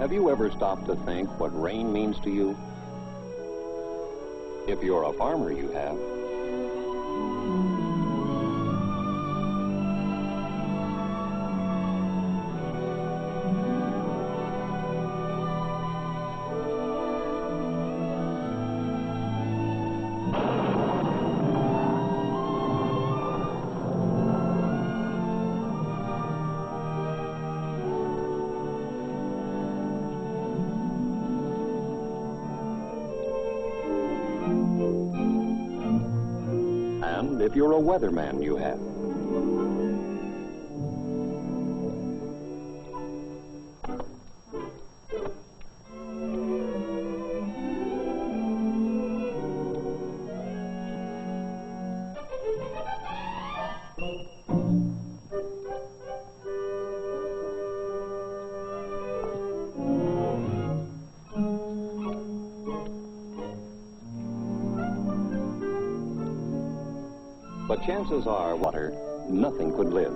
Have you ever stopped to think what rain means to you? If you're a farmer, you have. And if you're a weatherman, you have. But chances are, water, nothing could live.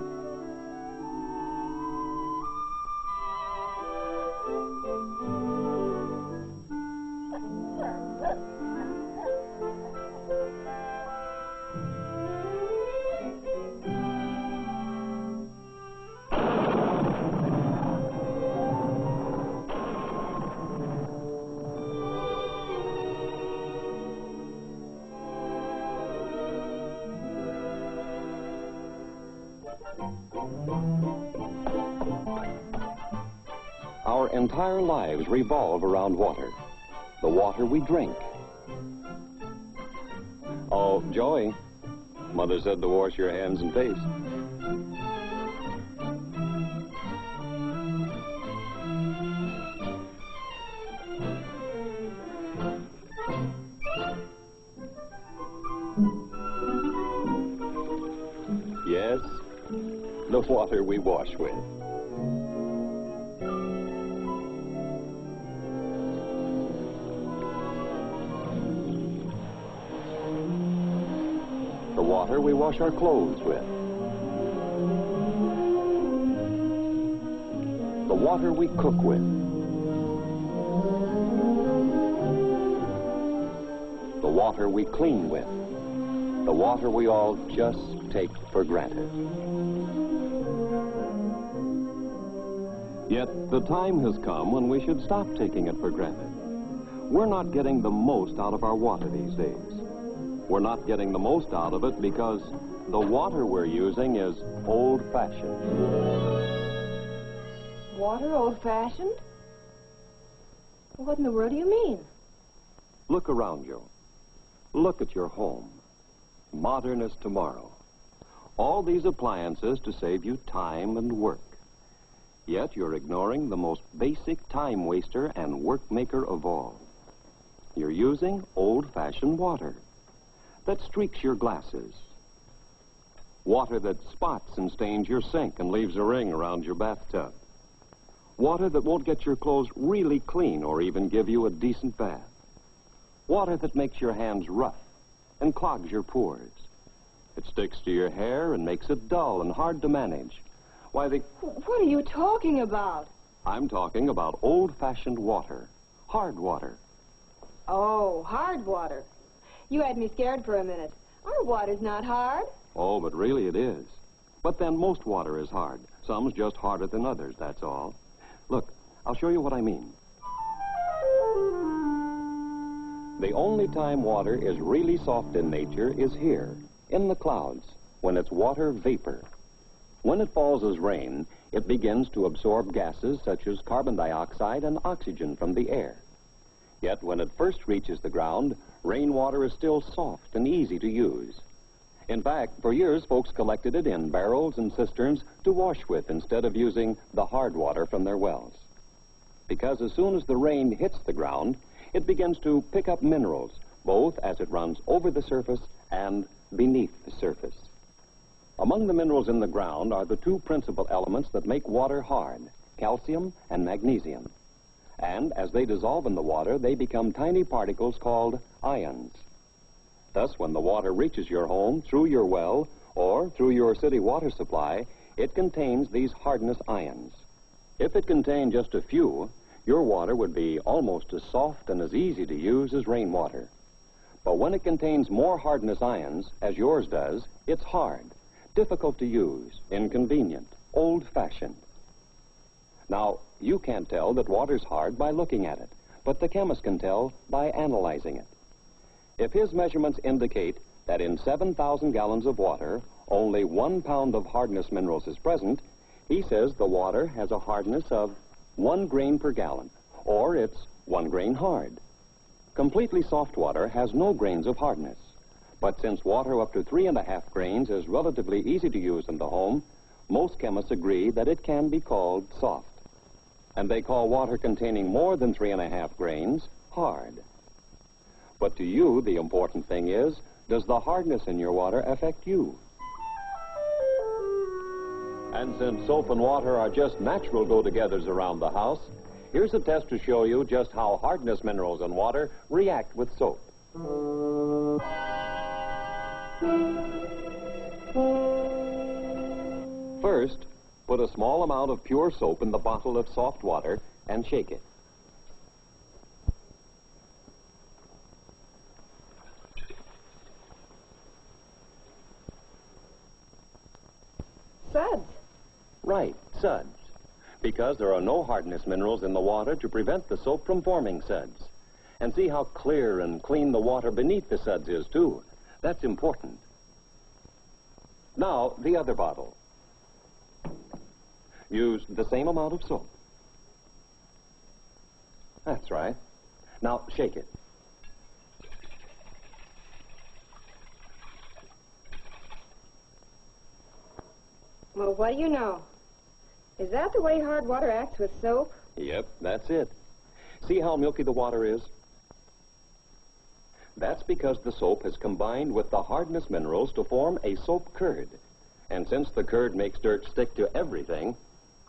Our entire lives revolve around water, the water we drink. Oh, Joey, Mother said to wash your hands and face. Yes, the water we wash with. The water we wash our clothes with. The water we cook with. The water we clean with. The water we all just take for granted. Yet the time has come when we should stop taking it for granted. We're not getting the most out of our water these days. We're not getting the most out of it because the water we're using is old-fashioned. Water old-fashioned? What in the world do you mean? Look around you. Look at your home. Modern as tomorrow. All these appliances to save you time and work. Yet you're ignoring the most basic time waster and work maker of all. You're using old-fashioned water that streaks your glasses. Water that spots and stains your sink and leaves a ring around your bathtub. Water that won't get your clothes really clean or even give you a decent bath. Water that makes your hands rough and clogs your pores. It sticks to your hair and makes it dull and hard to manage. Why, What are you talking about? I'm talking about old-fashioned water, hard water. Oh, hard water. You had me scared for a minute. Our water's not hard. Oh, but really it is. But then most water is hard. Some's just harder than others, that's all. Look, I'll show you what I mean. The only time water is really soft in nature is here, in the clouds, when it's water vapor. When it falls as rain, it begins to absorb gases such as carbon dioxide and oxygen from the air. Yet when it first reaches the ground, rainwater is still soft and easy to use. In fact, for years, folks collected it in barrels and cisterns to wash with instead of using the hard water from their wells. Because as soon as the rain hits the ground, it begins to pick up minerals, both as it runs over the surface and beneath the surface. Among the minerals in the ground are the two principal elements that make water hard, calcium and magnesium. And as they dissolve in the water, they become tiny particles called ions. Thus, when the water reaches your home through your well or through your city water supply, it contains these hardness ions. If it contained just a few, your water would be almost as soft and as easy to use as rainwater. But when it contains more hardness ions, as yours does, it's hard, difficult to use, inconvenient, old-fashioned. Now, you can't tell that water's hard by looking at it, but the chemist can tell by analyzing it. If his measurements indicate that in 7,000 gallons of water, only 1 pound of hardness minerals is present, he says the water has a hardness of 1 grain per gallon, or it's 1 grain hard. Completely soft water has no grains of hardness. But since water up to 3.5 grains is relatively easy to use in the home, most chemists agree that it can be called soft. And they call water containing more than 3.5 grains hard. But to you, the important thing is, does the hardness in your water affect you? And since soap and water are just natural go-togethers around the house, here's a test to show you just how hardness minerals in water react with soap. First, put a small amount of pure soap in the bottle of soft water and shake it. Suds. Right, suds. Because there are no hardness minerals in the water to prevent the soap from forming suds. And see how clear and clean the water beneath the suds is, too. That's important. Now, the other bottle. Use the same amount of soap. That's right. Now, shake it. Well, what do you know? Is that the way hard water acts with soap? Yep, that's it. See how milky the water is? That's because the soap has combined with the hardness minerals to form a soap curd. And since the curd makes dirt stick to everything,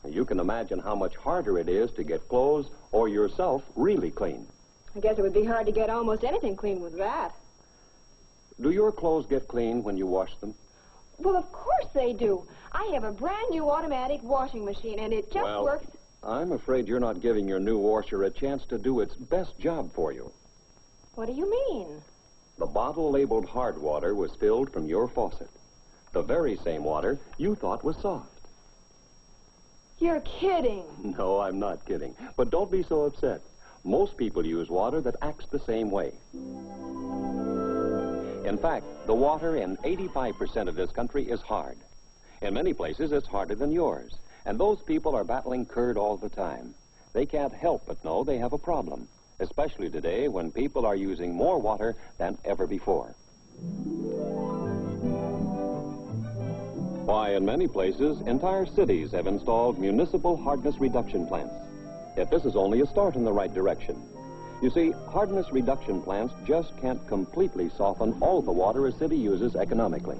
you can imagine how much harder it is to get clothes or yourself really clean. I guess it would be hard to get almost anything clean with that. Do your clothes get clean when you wash them? Well, of course they do. I have a brand new automatic washing machine, and it just works. I'm afraid you're not giving your new washer a chance to do its best job for you. What do you mean? The bottle labeled hard water was filled from your faucet. The very same water you thought was soft. You're kidding. No, I'm not kidding. But don't be so upset. Most people use water that acts the same way. In fact, the water in 85% of this country is hard. In many places, it's harder than yours. And those people are battling curd all the time. They can't help but know they have a problem, especially today when people are using more water than ever before. Why, in many places, entire cities have installed municipal hardness reduction plants. Yet this is only a start in the right direction. You see, hardness reduction plants just can't completely soften all the water a city uses economically.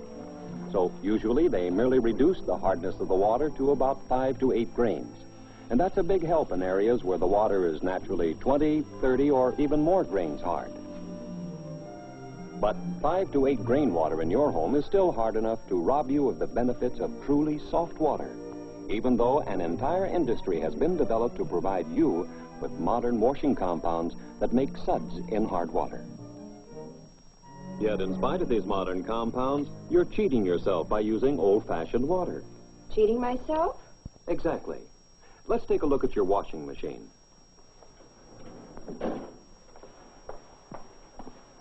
So usually they merely reduce the hardness of the water to about 5 to 8 grains. And that's a big help in areas where the water is naturally 20, 30, or even more grains hard. But 5 to 8 grain water in your home is still hard enough to rob you of the benefits of truly soft water, even though an entire industry has been developed to provide you with modern washing compounds that make suds in hard water. Yet, in spite of these modern compounds, you're cheating yourself by using old-fashioned water. Cheating myself? Exactly. Let's take a look at your washing machine.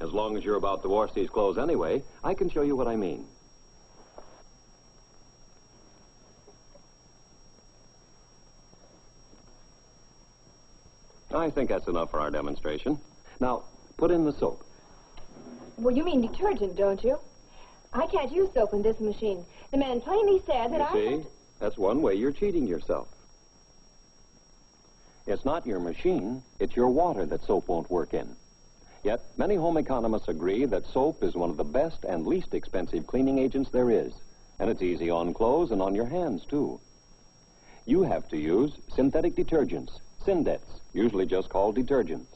As long as you're about to wash these clothes anyway, I can show you what I mean. I think that's enough for our demonstration. Now, put in the soap. Well, you mean detergent, don't you? I can't use soap in this machine. The man plainly said that You see, that's one way you're cheating yourself. It's not your machine, it's your water that soap won't work in. Yet, many home economists agree that soap is one of the best and least expensive cleaning agents there is. And it's easy on clothes and on your hands, too. You have to use synthetic detergents, Syndets, usually just called detergents.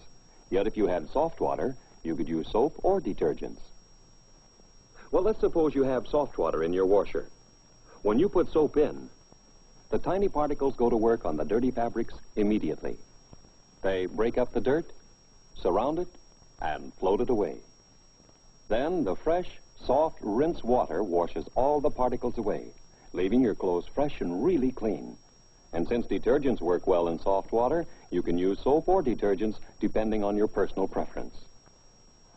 Yet if you had soft water, you could use soap or detergents. Well, let's suppose you have soft water in your washer. When you put soap in, the tiny particles go to work on the dirty fabrics immediately. They break up the dirt, surround it, and float it away. Then the fresh, soft, rinse water washes all the particles away, leaving your clothes fresh and really clean. And since detergents work well in soft water, you can use soap or detergents depending on your personal preference.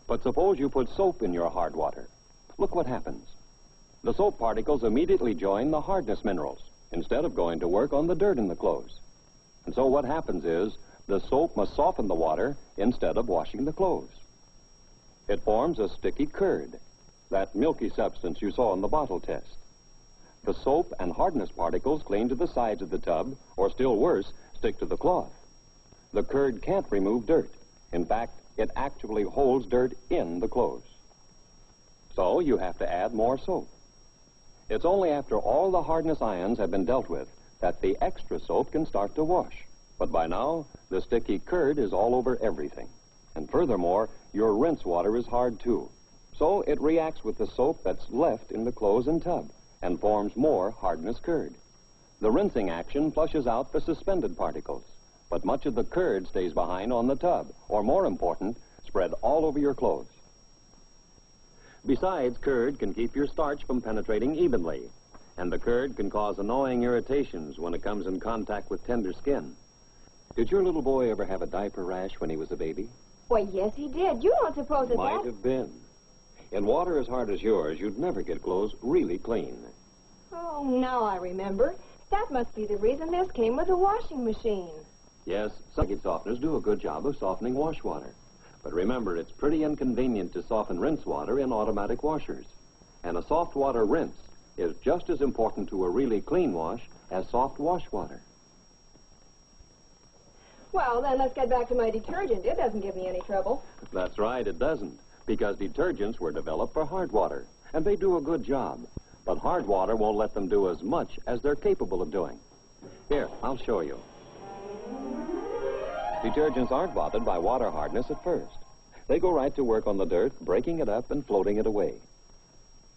But suppose you put soap in your hard water. Look what happens. The soap particles immediately join the hardness minerals instead of going to work on the dirt in the clothes. And so what happens is the soap must soften the water instead of washing the clothes. It forms a sticky curd, that milky substance you saw in the bottle test. The soap and hardness particles cling to the sides of the tub, or still worse, stick to the cloth. The curd can't remove dirt. In fact, it actually holds dirt in the clothes. So you have to add more soap. It's only after all the hardness ions have been dealt with that the extra soap can start to wash. But by now, the sticky curd is all over everything. And furthermore, your rinse water is hard too. So it reacts with the soap that's left in the clothes and tub and forms more hardness curd. The rinsing action flushes out the suspended particles, but much of the curd stays behind on the tub, or more important, spread all over your clothes. Besides, curd can keep your starch from penetrating evenly, and the curd can cause annoying irritations when it comes in contact with tender skin. Did your little boy ever have a diaper rash when he was a baby? Why, yes, he did. You don't suppose that Might have been. In water as hard as yours, you'd never get clothes really clean. Oh, now I remember. That must be the reason this came with a washing machine. Yes, some softeners do a good job of softening wash water. But remember, it's pretty inconvenient to soften rinse water in automatic washers. And a soft water rinse is just as important to a really clean wash as soft wash water. Well, then let's get back to my detergent. It doesn't give me any trouble. That's right, it doesn't. Because detergents were developed for hard water, and they do a good job. But hard water won't let them do as much as they're capable of doing. Here, I'll show you. Detergents aren't bothered by water hardness at first. They go right to work on the dirt, breaking it up and floating it away.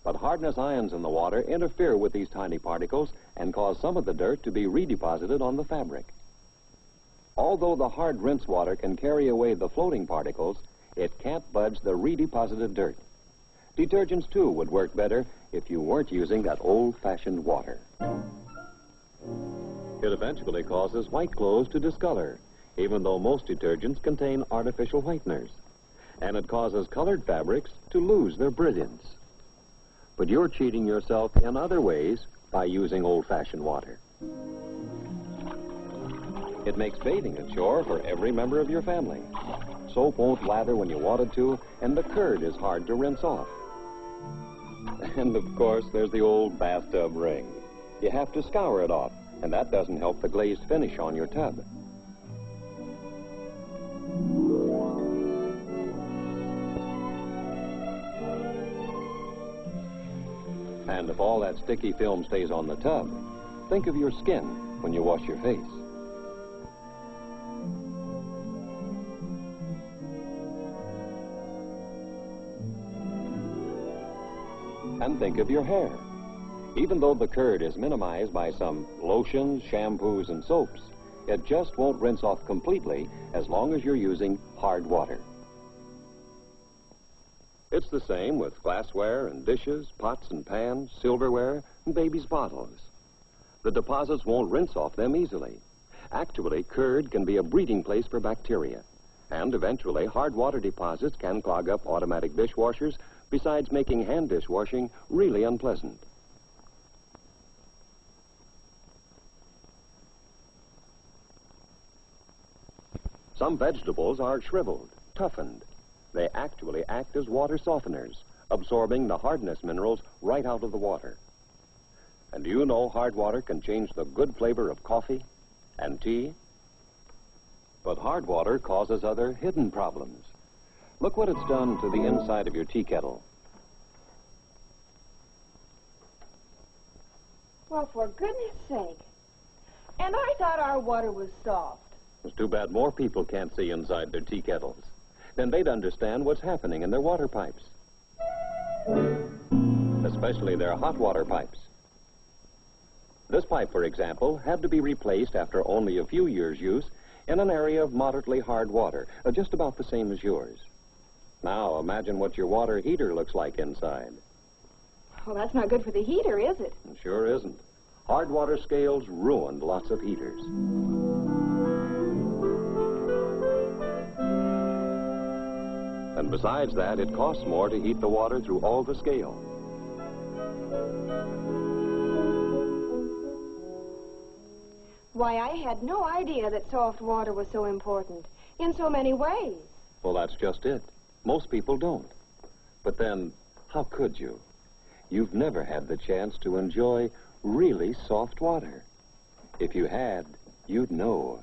But hardness ions in the water interfere with these tiny particles and cause some of the dirt to be redeposited on the fabric. Although the hard rinse water can carry away the floating particles, it can't budge the redeposited dirt. Detergents, too, would work better if you weren't using that old-fashioned water. It eventually causes white clothes to discolor, even though most detergents contain artificial whiteners. And it causes colored fabrics to lose their brilliance. But you're cheating yourself in other ways by using old-fashioned water. It makes bathing a chore for every member of your family. Soap won't lather when you want it to, and the curd is hard to rinse off. And, of course, there's the old bathtub ring. You have to scour it off, and that doesn't help the glazed finish on your tub. And if all that sticky film stays on the tub, think of your skin when you wash your face. And think of your hair. Even though the curd is minimized by some lotions, shampoos, and soaps, it just won't rinse off completely as long as you're using hard water. It's the same with glassware and dishes, pots and pans, silverware, and baby's bottles. The deposits won't rinse off them easily. Actually, curd can be a breeding place for bacteria. And eventually, hard water deposits can clog up automatic dishwashers, besides making hand dishwashing really unpleasant. Some vegetables are shriveled, toughened. They actually act as water softeners, absorbing the hardness minerals right out of the water. And do you know hard water can change the good flavor of coffee and tea? But hard water causes other hidden problems. Look what it's done to the inside of your tea kettle. Well, for goodness sake. And I thought our water was soft. It's too bad more people can't see inside their tea kettles. Then they'd understand what's happening in their water pipes. Especially their hot water pipes. This pipe, for example, had to be replaced after only a few years' use in an area of moderately hard water, just about the same as yours. Now, imagine what your water heater looks like inside. Well, that's not good for the heater, is it? It sure isn't. Hard water scales ruined lots of heaters. And besides that, it costs more to heat the water through all the scale. Why, I had no idea that soft water was so important in so many ways. Well, that's just it. Most people don't. But then, how could you? You've never had the chance to enjoy really soft water. If you had, you'd know.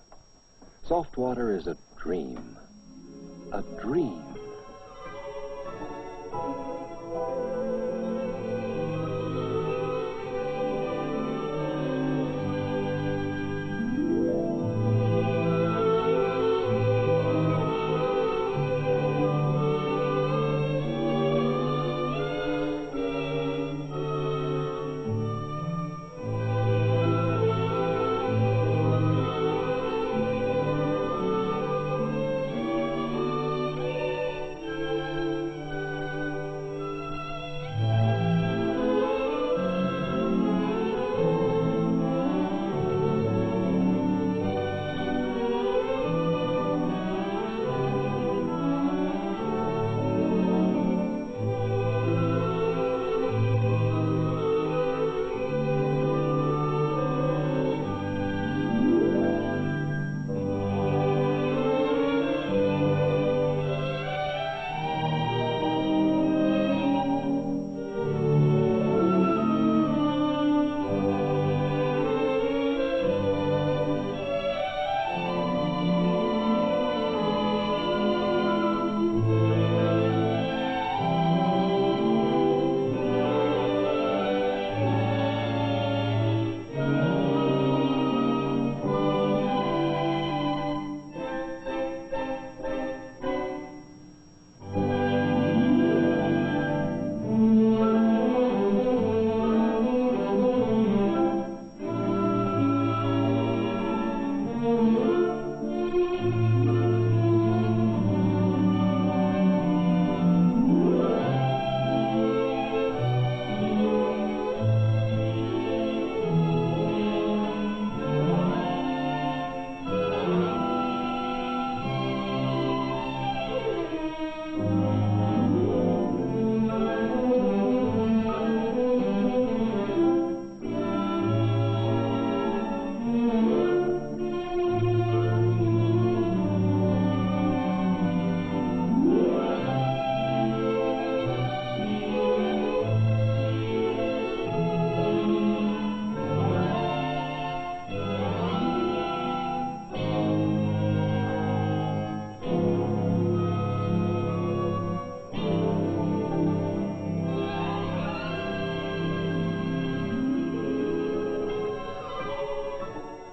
Soft water is a dream. A dream.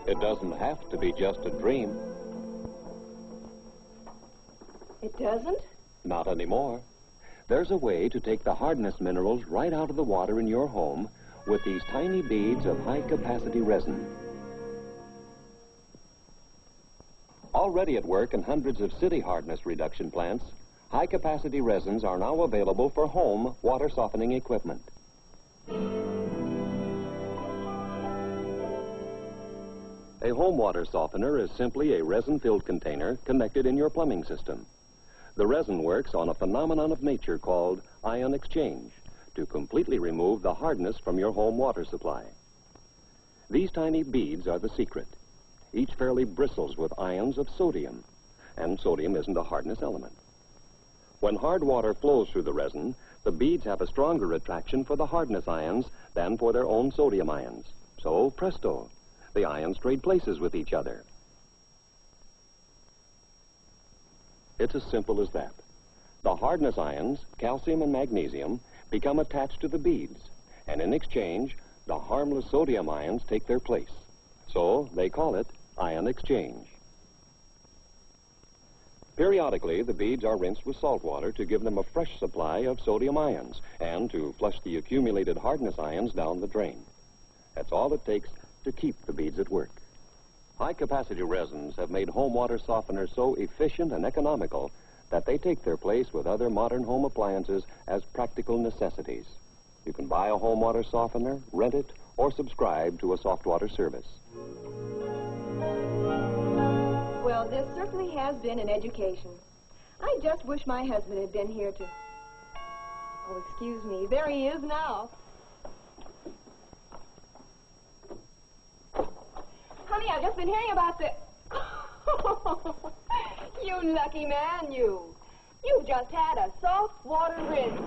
It doesn't have to be just a dream. It doesn't? Not anymore. There's a way to take the hardness minerals right out of the water in your home with these tiny beads of high-capacity resin. Already at work in hundreds of city hardness reduction plants, high-capacity resins are now available for home water softening equipment. A home water softener is simply a resin-filled container connected in your plumbing system. The resin works on a phenomenon of nature called ion exchange to completely remove the hardness from your home water supply. These tiny beads are the secret. Each fairly bristles with ions of sodium, and sodium isn't a hardness element. When hard water flows through the resin, the beads have a stronger attraction for the hardness ions than for their own sodium ions. So, presto, the ions trade places with each other. It's as simple as that. The hardness ions, calcium and magnesium, become attached to the beads, and in exchange, the harmless sodium ions take their place. So they call it ion exchange. Periodically, the beads are rinsed with salt water to give them a fresh supply of sodium ions and to flush the accumulated hardness ions down the drain. That's all it takes to keep the beads at work. High-capacity resins have made home water softeners so efficient and economical that they take their place with other modern home appliances as practical necessities. You can buy a home water softener, rent it, or subscribe to a soft water service. Well, this certainly has been an education. I just wish my husband had been here to... Oh, excuse me. There he is now. Honey, I've just been hearing about the... You lucky man, you. You've just had a soft water rinse.